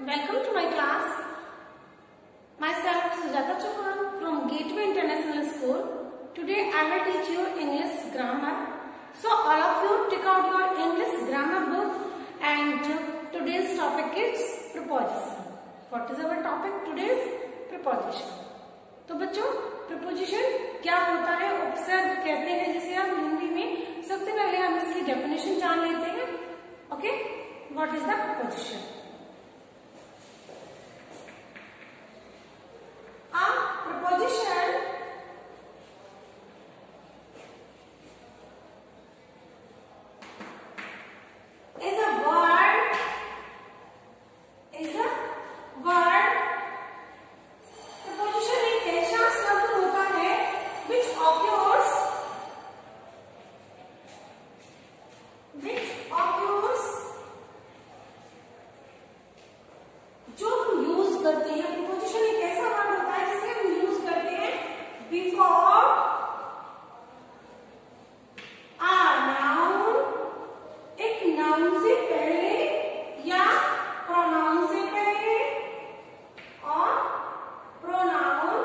Welcome to my class. Myself Sujata Chauhan from Gateway International School. Today I will teach you English grammar. So all of you take out your English grammar book and today's topic is preposition. What is our topic? Today's preposition. तो बच्चों preposition क्या होता है? उपसर्ग कहते हैं जिसे हम हिंदी में. सबसे पहले हम इसकी डेफिनेशन जान लेते हैं. Okay? What is the preposition? Preposition is a word. Preposition एक ऐसा शब्द होता है which occurs जो हम यूज करते हैं. preposition एक ऐसा वर्ड होता है जिसे हम यूज करते हैं before a noun, एक नाउन से पहले या प्रोनाउन से पहले और प्रोनाउन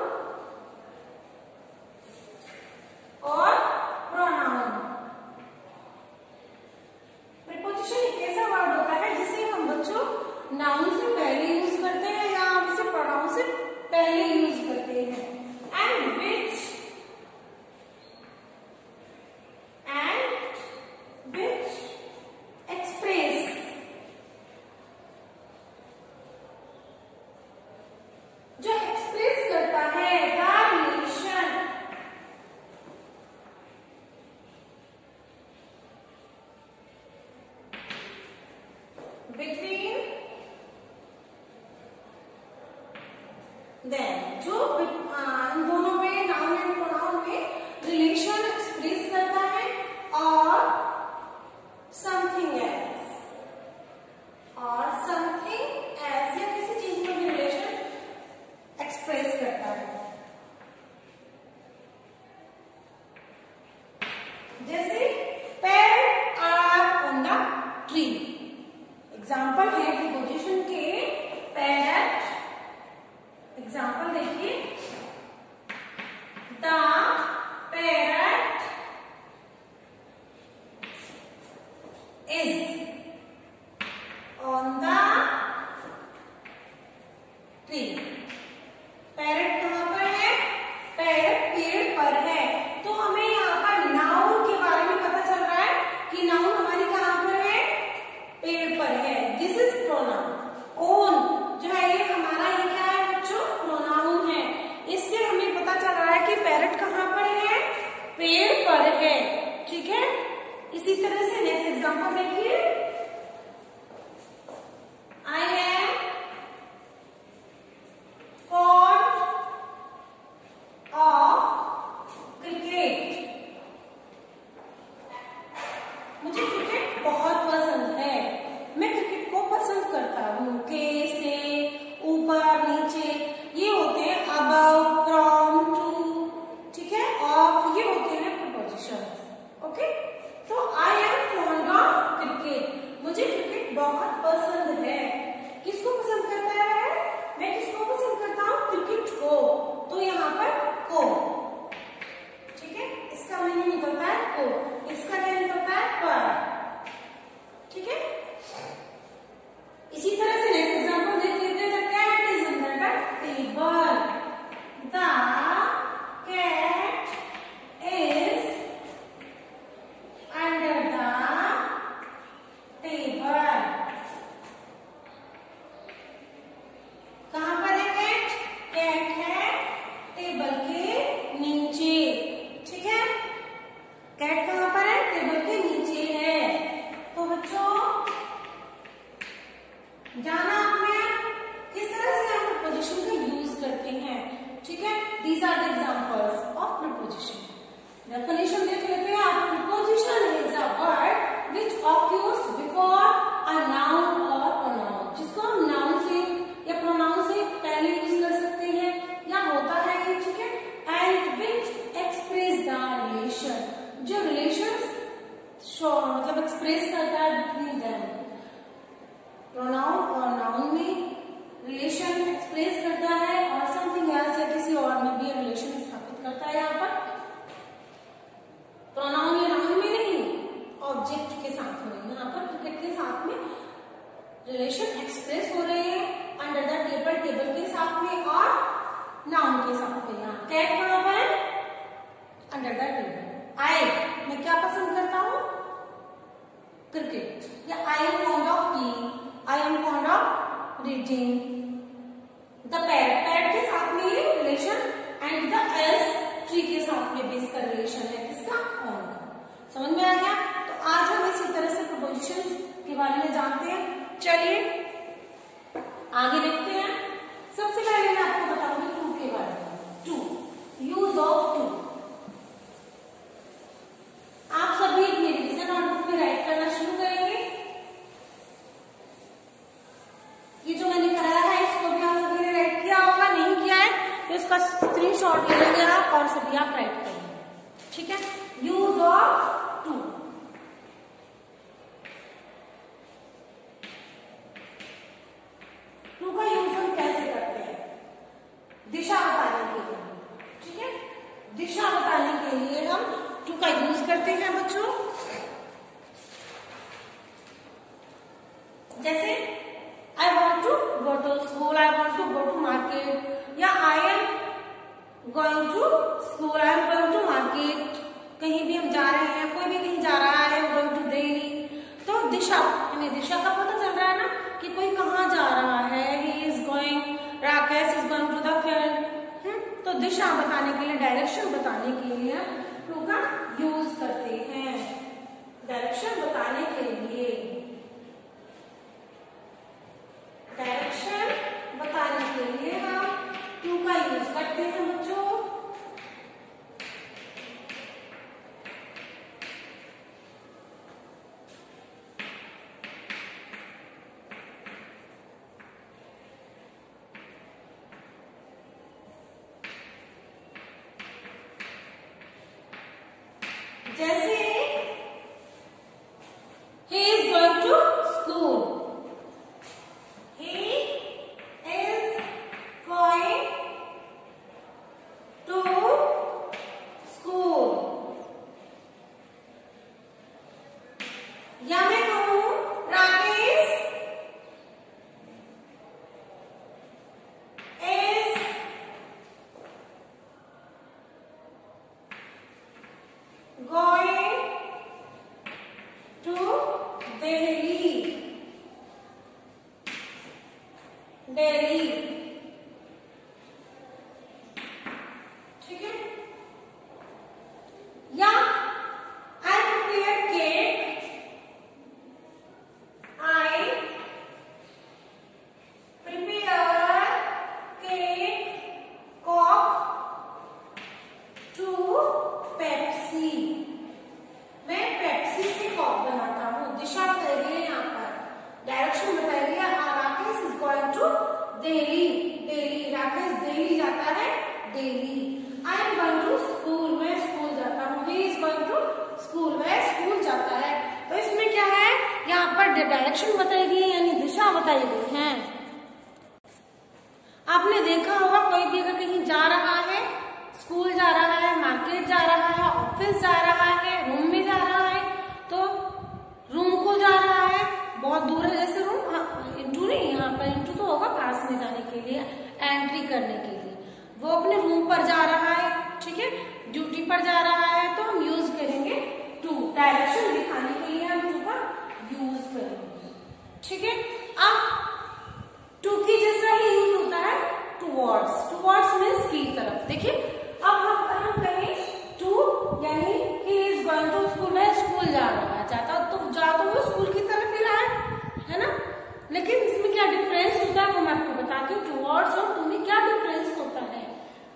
preposition एक ऐसा वर्ड होता है जिसे हम बच्चों नाउन से पहले यूज करते हैं या हम इसे प्रोनाउन से पहले यूज करते हैं. एंड विच एक्सप्रेस जो एक्सप्रेस करता है द रिलेशन बिटवीन देन जो इन दोनों में नाउन एंड प्रोनाउन में रिलेशन एक्सप्रेस करता है और समथिंग एल्स या किसी चीज में भी रिलेशन एक्सप्रेस करता है. जैसे parrot are on the tree. Example है प्रीपोजिशन के पैरट. एग्जाम्पल देखिए. The parrot is on the tree. Parrot कहां पर है? पैरट पेड़ पर है. तो हमें यहाँ पर नाउन के बारे में पता चल रहा है कि नाउन हमारी कहां पर है? पेड़ पर है. This is pronoun. ओन जो है ये हमारा ये क्या है बच्चों? प्रोनाउन है. इससे हमें पता चल रहा है कि पैरट कहां पर है? पेड़ पर है. ठीक है. इसी तरह से नेक्स्ट एग्जांपल देखिए. I am fond of cricket. मुझे क्रिकेट बहुत पसंद है. मैं क्रिकेट को पसंद करता हूँ. के से ऊपर नीचे ये होते हैं अबव, फ्रॉम, टू. ठीक है. ऑफ ये होते हैं prepositions. ओके. तो I am fond of cricket. मुझे क्रिकेट बहुत पसंद है. किसको पसंद करता है? मैं किसको पसंद करता हूँ? क्रिकेट को. तो यहाँ पर को. ठीक है. इसका मीनिंग निकलता है को. इसका क्या निकलता है? पर. ठीक है. इसी तरह से नेक्स्ट एग्जांपल देख लेते हैं. The cat is under the table. The cat is under the table. कहां पर है कैट? कैट है टेबल के नीचे. ठीक है. कैट कहां पर है? टेबल के नीचे है. तो बच्चों जाना आपने किस तरह से हम preposition का यूज करते हैं. ठीक है. These are the examples of preposition. Definition देख लेते हैं आप. Preposition is a word which occurs before a noun or pronoun. जिसको हम नाउन से या प्रोनाउन से पहले यूज कर सकते हैं या होता है ये. ठीक है. And which express the relation. जो relations मतलब एक्सप्रेस करता है between them. pronoun or noun. Relation express हो रहे हैं अंडर द टेबल, टेबल के साथ में और नाउन के साथ में। यहाँ कैट बराबर है अंडर द टेबल। आई, मैं क्या पसंद करता हूँ? क्रिकेट। या I am fond of T, I am fond of reading. The parrot, parrot के साथ में ये relation and the S tree के साथ में भी इसका रिलेशन है, किसका? ऑन का। समझ में आ गया? तो आज हम इसी तरह से प्रीपोजिशंस के बारे में जानते हैं। चलिए आगे देखते हैं। सबसे पहले मैं आपको बताऊंगी टू के बारे में। To, use of to. आप सभी अपने रिवीजन नोटबुक में राइट करना शुरू करेंगे। ये जो मैंने कराया है इसको भी आप सभी ने राइट किया होगा, नहीं किया है तो इसका स्क्रीनशॉट ले लेंगे आप और सभी आप राइट करेंगे। ठीक है? Use of to. टू का यूज हम कैसे करते हैं? दिशा बताने के लिए। ठीक है? दिशा बताने के लिए हम टू का यूज करते हैं बच्चों। जैसे I want to go to school, I want to go to market, या I am going to school, I am going to market। कहीं भी हम जा रहे हैं, कोई भी कहीं जा रहा है, I am going to Delhi। तो दिशा, हमें दिशा का पता चल रहा है ना कि कोई कहाँ जा रहा है। He is going, Rakesh is going to the field। तो दिशा बताने के लिए, डायरेक्शन बताने के लिए टू का यूज करते हैं। डायरेक्शन बताने के लिए, डायरेक्शन बताने के लिए हम टू का यूज करते हैं बच्चों। जैसे he is going to school, he is going to school। या मैं कहूँ Rakesh is going to Delhi, Delhi। ठीक है? या I prepare cake, I prepare cake, Coke to Pepsi। मैं पेप्सी से कॉक बनाता हूँ। दिशा बताई गई है यहाँ पर, डायरेक्शन बताई गई है। Rakesh is going to Delhi, Delhi. Rakesh Delhi जाता है, Delhi. I am going to school, मैं स्कूल जाता हूँ। He is going to school, वह स्कूल जाता है। तो इसमें क्या है, यहाँ पर डायरेक्शन बताई गई है, यानी दिशा बताई गई है। आपने देखा होगा कोई भी अगर कहीं जा रहा है, स्कूल जा रहा है, मार्केट जा रहा है, ऑफिस जा रहा है, रूम में जा रहा है, तो रूम को जा रहा है, बहुत दूर है जैसे रूम, इंटू नहीं, यहाँ पर इंटू तो होगा पास में जाने के लिए, एंट्री करने के लिए। वो अपने रूम पर जा रहा है, ठीक है, ड्यूटी पर जा रहा है, तो हम यूज करेंगे टू। डायरेक्शन दिखाने के लिए हम टू का यूज करेंगे। ठीक है? अब टू की जैसा ही यूज होता है टुवर्ड्स। टुवर्ड्स मीन्स की तरफ। देखिए अब हम कहें टू, यानी he is going to school, है स्कूल जा रहा है, जाता तो वो स्कूल की तरफ ही रहा है ना। लेकिन इसमें क्या डिफरेंस होता है वो मैं आपको बताती हूँ। टुवर्ड्स और टू में क्या डिफरेंस होता है।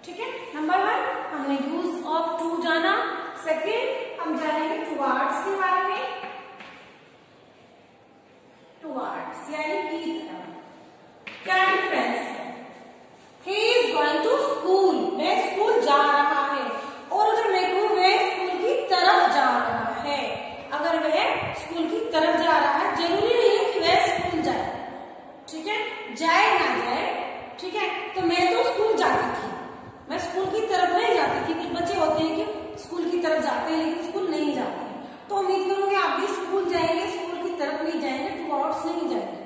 ठीक है? नंबर 1 हमने यूज ऑफ टू जाना। सेकेंड हम जानेंगे टुवर्ड्स के बारे में। टुवर्ड्स यानी की तरफ। क्या डिफरेंस है? He is going to school, वह स्कूल जा रहा है। और अगर मैं कहूँ वह स्कूल की तरफ जा रहा है, अगर वह स्कूल की तरफ जा रहा है, जरूरी नहीं है कि वह स्कूल जाए। ठीक है? जाए ना जाए, ठीक है? तो मैं तो स्कूल जाती थी, मैं स्कूल की तरफ नहीं जाती थी। कुछ बच्चे होते हैं कि स्कूल की तरफ जाते हैं लेकिन स्कूल नहीं जाते हैं। तो उम्मीद करूंगी आप भी स्कूल जाएंगे, स्कूल की तरफ नहीं जाएंगे, टुवर्ड्स नहीं जाएंगे।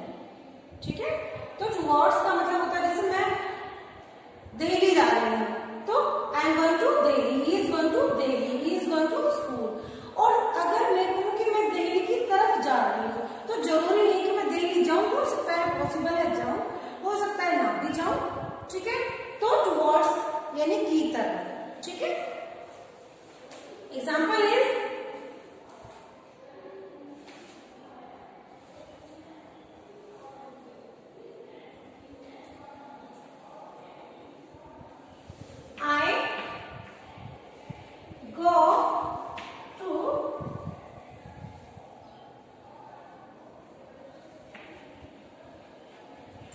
पॉसिबल है जाऊं, हो सकता है ना भी जाऊं, ठीक है। तो टुवर्ड्स यानी की तरफ, ठीक है। एग्जाम्पल इज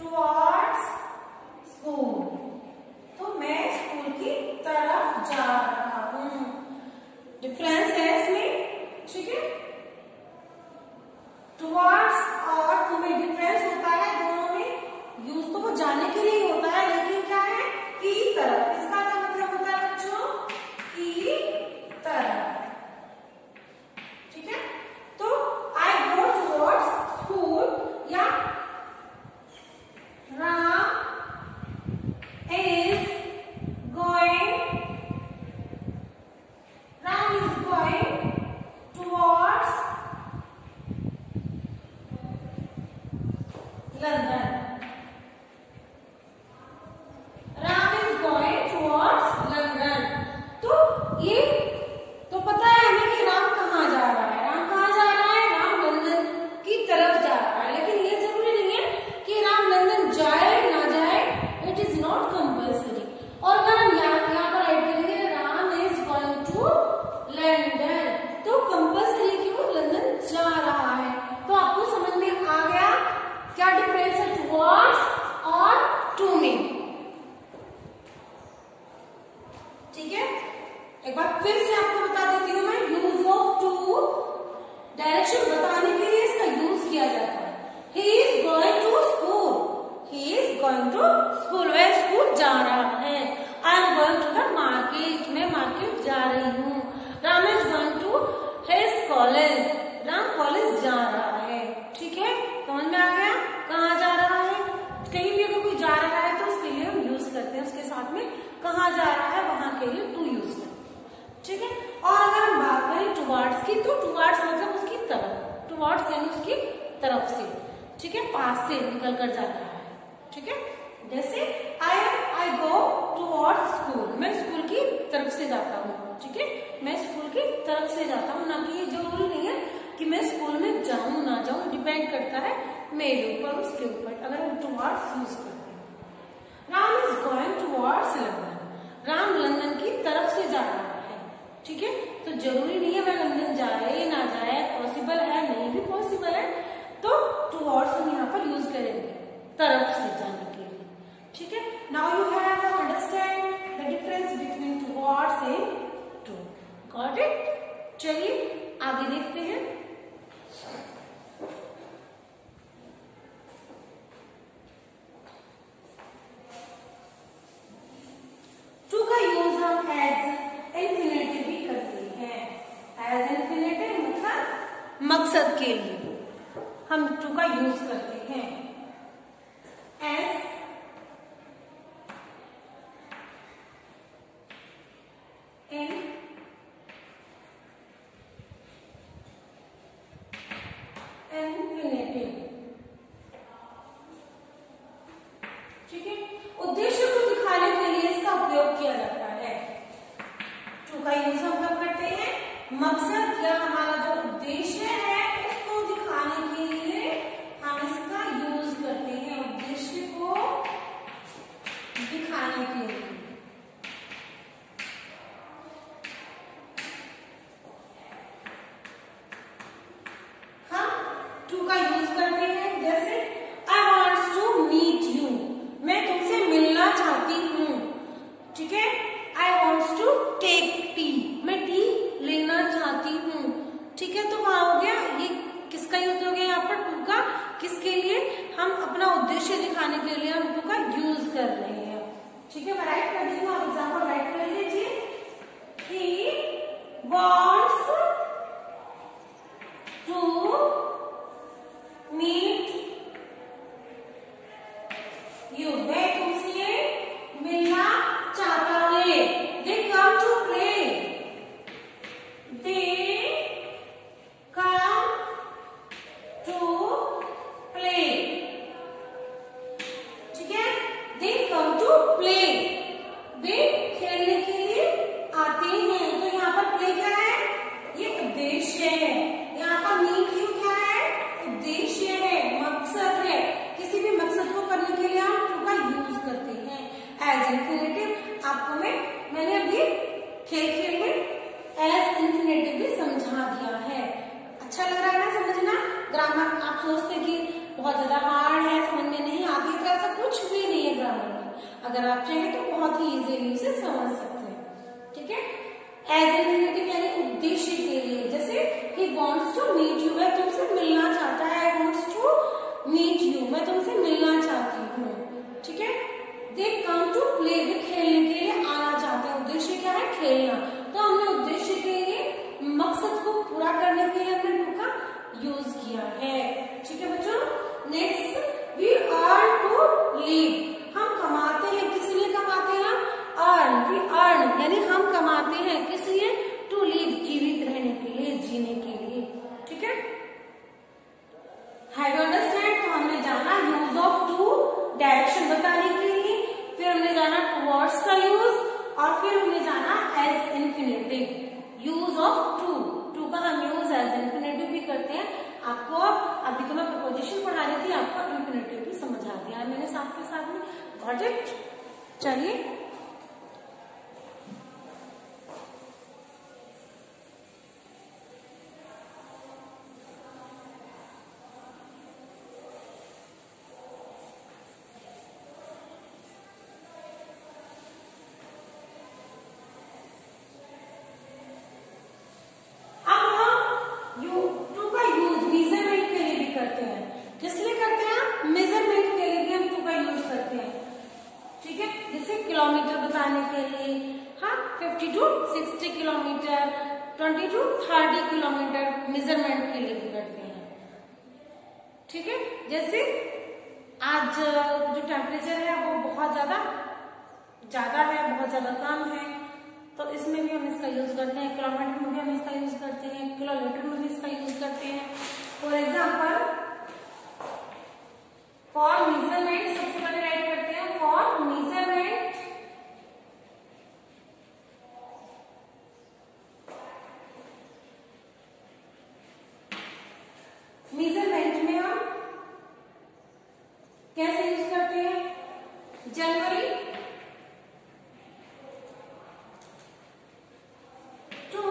टुवर्ड्स स्कूल, तो मैं स्कूल की तरफ जा रहा हूं। डिफरेंस है इसमें, ठीक है। टुवर्ड्स और टू में डिफरेंस होता है, दोनों में यूज तो वो जाने के लिए होता है, लेकिन क्या है की तरफ, इसका क्या मतलब होता है बच्चों, की तरफ, ठीक है। तो आई गो टुवर्ड्स स्कूल या Ram is going towards London. Ram is going towards London. तो ये तो पता है हमें कि राम कहाँ जा रहा है। राम कहाँ जा रहा है? राम लंदन की तरफ जा रहा है। लेकिन ये जरूरी नहीं है कि राम लंदन जाए ना जाए, इट इज नॉट कंपल्सरी। और अगर हम यहाँ पर राइट करेंगे Ram is going to London, तो कंपल्सरी कि वो लंदन जा रहा है। तो आपको समझ में आ गया क्या डिफरेंस है टुवर्ड्स और टू में, ठीक है। एक बार फिर से आपको बता देती हूँ मैं, यूज ऑफ टू डायरेक्शन बताने के लिए इसका यूज किया जाता है। He is going to school, he is going to school, वह स्कूल जा रहा है। I am going to the market, मैं मार्केट जा रही हूँ। Ram is going to his college, Ram college जा रहा है, ठीक है। समझ में आ गया कहाँ जा रहा है। कहीं भी अगर कोई जा रहा है तो उसके लिए हम यूज करते हैं, उसके साथ में कहाँ जा रहा है वहां के लिए टू यूज करते हैं, ठीक है। और अगर हम बात करें टुवर्ड्स की, तो टुवर्ड्स मतलब उसकी तरफ, टुवर्ड्स यानी उसकी तरफ से, ठीक है, पास से निकल कर जा रहा है, ठीक है। जैसे आई गो टुवर्ड्स स्कूल, मैं स्कूल की तरफ से जाता हूँ, ठीक है। मैं स्कूल की तरफ से जाता हूँ, ना कि ये जरूरी नहीं है कि मैं स्कूल में जाऊँ ना जाऊँ, डिपेंड करता है मेरे ऊपर, उसके ऊपर, अगर हम टुवर्ड्स यूज करते हैं। Ram is going towards London, Ram London की तरफ से जा रहा है, ठीक है। तो जरूरी नहीं है मैं लंदन जाए ना जाए, पॉसिबल है नहीं भी पॉसिबल है, तो टुवर्ड्स हम यहाँ पर यूज करेंगे तरफ से जाने के लिए, ठीक है। Now you have to understand the difference between towards and to, got it. चलिए आगे देखते हैं। टू का यूज हम एज इंफिनिटिव भी करते हैं। एज इंफिनिटिव मतलब मकसद के लिए हम टू का यूज करते हैं। एज इंफिनिटिव, ठीक है। उद्देश्य को दिखाने के लिए इसका उपयोग किया जाता है। टू का यूज हम कब करते हैं? मकसद या हमारा जो उद्देश्य है उसको दिखाने के लिए हम इसका यूज करते हैं, उद्देश्य को दिखाने के लिए। हम टू का यूज करते हैं, जैसे I wants to meet you, मैं तुमसे मिलना चाहती हूँ, ठीक है। I wants to take tea, मैं टी लेना चाहती हूँ, ठीक है। तो वहां हो गया, ये किसका यूज हो गया यहाँ पर? टू का। किसके लिए? हम अपना उद्देश्य दिखाने के लिए हम टू का यूज कर रहे हैं, ठीक है। मैं राइट कर देती हूँ, आप एग्जाम्पल राइट कर लीजिए। He wants to meet you, मैं तुमसे मिलना चाहता है। They come to play, they come to play, अगर आप चाहें तो बहुत ही इजीली उसे समझ सकते हैं। ठीक है, एज इन्फिनेटिव यानी उद्देश्य के लिए, जैसे he wants to meet you, वह तुमसे मिलना चाहता है। I wants to meet you, मैं तुमसे मिलना चाहती हूँ। ठीक है, they come to play, वे खेलने के लिए आना चाहते हैं। उद्देश्य क्या है? खेलना। तो हमने उद्देश्य के लिए, मकसद को पूरा करने के लिए हमने टू का यूज किया है। ठीक है बच्चों, next we earn to live, हम कमाते हैं। किस लिए कमाते हैं? अर्न, we earn यानी हम कमाते हैं। किस लिए? टू लिव, जीवित रहने के लिए, जीने के लिए। ठीक है, हैव यू अंडरस्टैंड? तो हमने जाना यूज ऑफ टू डायरेक्शन बताने के लिए, फिर हमने जाना टुवर्ड्स का यूज, और फिर हमने जाना as infinitive use of to. To का हम यूज एज इन्फिनेटिव भी करते हैं। आपको अभी तो मैं प्रपोजिशन पढ़ा रही थी, आपको इन्फिनेटिव भी समझ आ गया मैंने साथ के साथ में। Got it? चलिए किलोमीटर बताने के लिए, हाँ 50 to 60 kilometre, 20 to 30 kilometre measurement के लिए भी करते हैं। ठीक है, जैसे आज जो टेम्परेचर है वो बहुत ज्यादा है, बहुत ज्यादा कम है, तो इसमें भी हम इसका यूज करते हैं। किलोमीटर में भी हम इसका यूज करते हैं, किलोमीटर में भी इसका यूज करते हैं। फॉर एग्जाम्पल, फॉर मेजरमेंट सबसे पहले राइट करते हैं। फॉर मेजरमेंट, मेजरमेंट में हम कैसे यूज करते हैं? जनवरी टू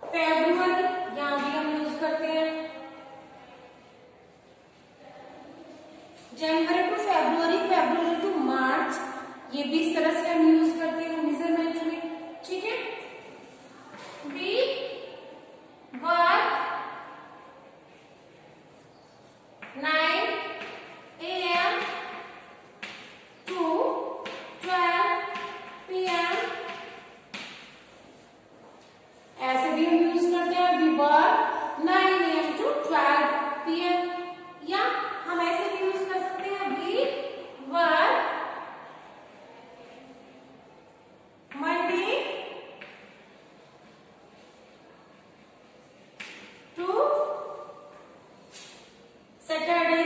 फेब्रुवरी, यहां भी हम यूज करते हैं। जनवरी टू फेब्रुवरी, फेब्रुवरी टू मार्च, ये भी इस तरह से हम यूज करते हैं मेजरमेंट में। ठीक है, we work 9 AM to 12 PM, ऐसे भी हम यूज करते हैं। We work 9 AM to 12 PM, या हम ऐसे भी यूज कर सकते हैं। We work Monday to Saturday,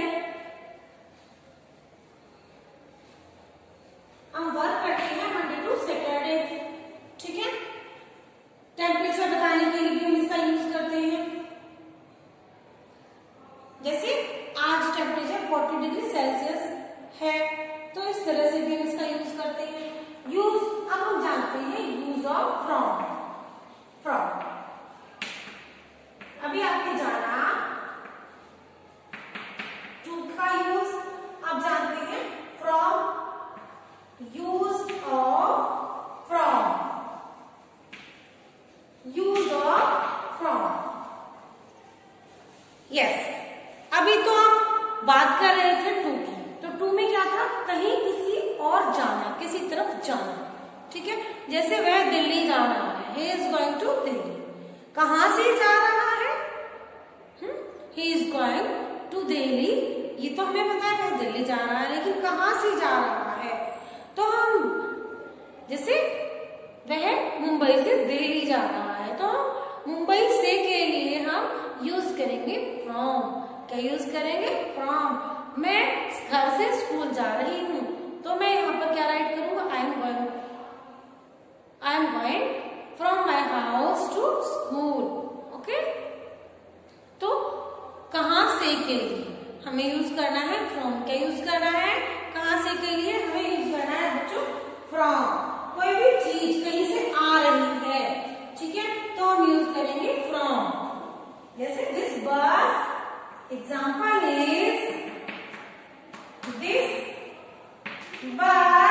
हम वर्क करते हैं मंडे टू सैटरडे। ठीक है, टेम्परेचर बताने के लिए भी हम इसका यूज करते हैं। जैसे आज टेम्परेचर 40 डिग्री सेल्सियस है, तो इस तरह से भी हम इसका यूज करते हैं। यूज, अब हम जानते हैं यूज ऑफ फ्रॉम। फ्रॉम अभी आपने जाना टू का यूज, अब जानते हैं from. Use of from, use of from. Yes, अभी तो हम बात कर रहे थे टू की, तो टू में क्या था? कहीं किसी और जाना, किसी तरफ जाना। ठीक है, जैसे वह दिल्ली जा रहा है, he is going to Delhi. कहां से जा रहा है? he is going to Delhi, ये तो हमें पता है वह दिल्ली जा रहा है, लेकिन कहां से जा रहा है? तो हम, जैसे वह मुंबई से दिल्ली जा रहा है, तो मुंबई से के लिए हम यूज करेंगे फ्रॉम। क्या यूज करेंगे? फ्रॉम। मैं घर से स्कूल जा रही हूं, तो मैं यहाँ पर क्या राइट करूंगा? I am going from my house to school. Okay, तो कहां से के लिए हमें यूज करना है फ्रॉम। क्या यूज करना है? कहां से के लिए हमें यूज करना है बच्चों फ्रॉम। कोई भी चीज कहीं से आ रही है, ठीक है, तो हम यूज करेंगे फ्रॉम। जैसे दिस बस, एग्जाम्पल इज दिस बस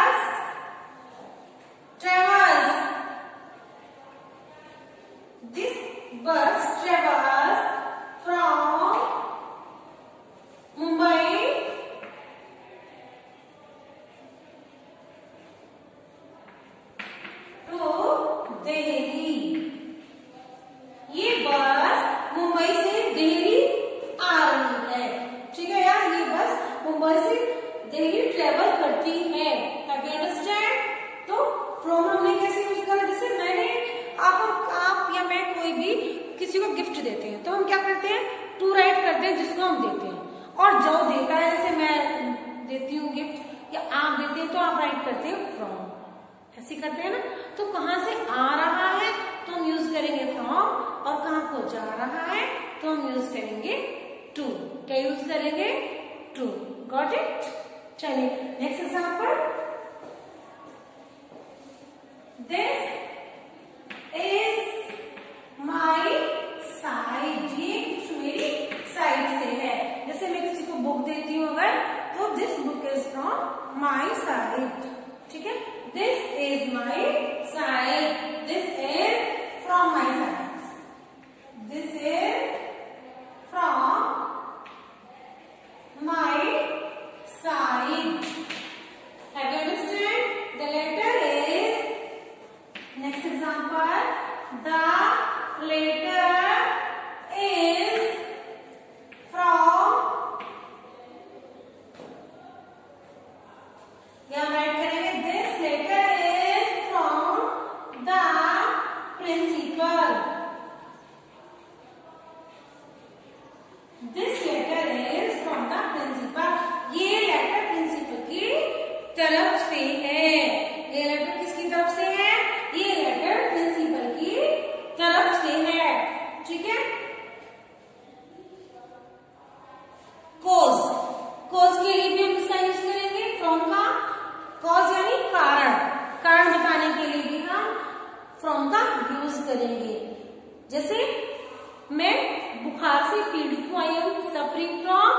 बस डेली ट्रेवल करती है। Have you understand? तो फ्रॉम हमने कैसे यूज करा, जैसे मैंने आप या मैं कोई भी किसी को गिफ्ट देते हैं तो हम क्या करते हैं, टू राइट करते हैं जिसको हम देते हैं, और जो देता है, जैसे मैं देती हूँ गिफ्ट या आप देते हैं तो आप राइट करते हैं फ्रॉम, ऐसे करते हैं ना। तो कहाँ से आ रहा है तो हम यूज करेंगे फ्रॉम, और कहाँ को जा रहा है तो हम यूज करेंगे टू। क्या यूज करेंगे? टू। Got it? चलिए next example, this is my side, ये कुछ मेरी साइड से है। जैसे मैं किसी को बुक देती हूँ अगर, तो this book is from my side, ठीक है। This is my side, this is from my side, this is from my side. Have you understand? The letter is, next example, the letter is from, या write करेंगे this letter is from the principal, this letter is from the principal। ये letter principal की तरफ से है। ये letter किसकी तरफ से है? ये लेटर प्रिंसिपल की तरफ से है, ठीक है। कॉज, कॉज के लिए भी हम इसका यूज करेंगे फ्रॉम का। कॉज यानी कारण, कारण बताने के लिए भी हम फ्रॉम का यूज करेंगे। जैसे मैं बुखार से पीड़ित हूं, I am suffering from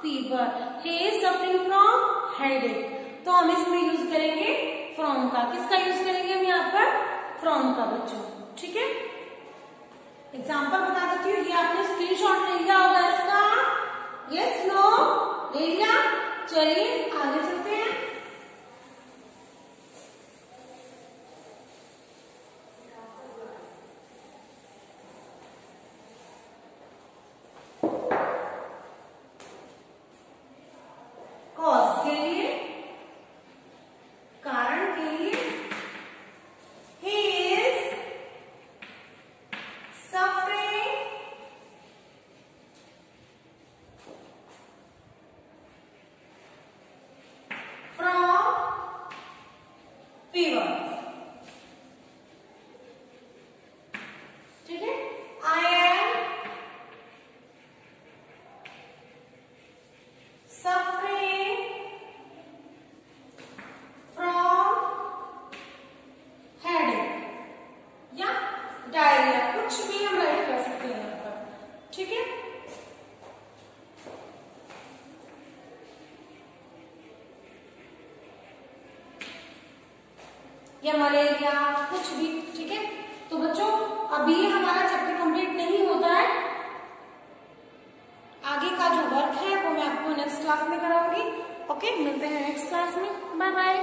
fever, he is suffering from headache, तो हम इसमें यूज करेंगे फ्रॉम का। किसका यूज करेंगे हम यहाँ पर? फ्रॉम का बच्चों, ठीक है। एग्जाम्पल बता देती हूँ, ये आपने स्क्रीनशॉट ले लिया होगा इसका, यस नो ले लिया। चलिए आगे चलते हैं। कॉज के लिए, कारण के लिए, he is suffering from fever, ठीक है। I am suffering from headache या डायरिया, कुछ भी हम राइट कर सकते हैं यहाँ पर, ठीक है। या मलेरिया, कुछ भी, ठीक है। तो बच्चों अभी हमारा चैप्टर कंप्लीट नहीं होता है, आगे का जो वर्क है वो मैं आपको नेक्स्ट क्लास में कराऊंगी। ओके, मिलते हैं नेक्स्ट क्लास में। Bye bye.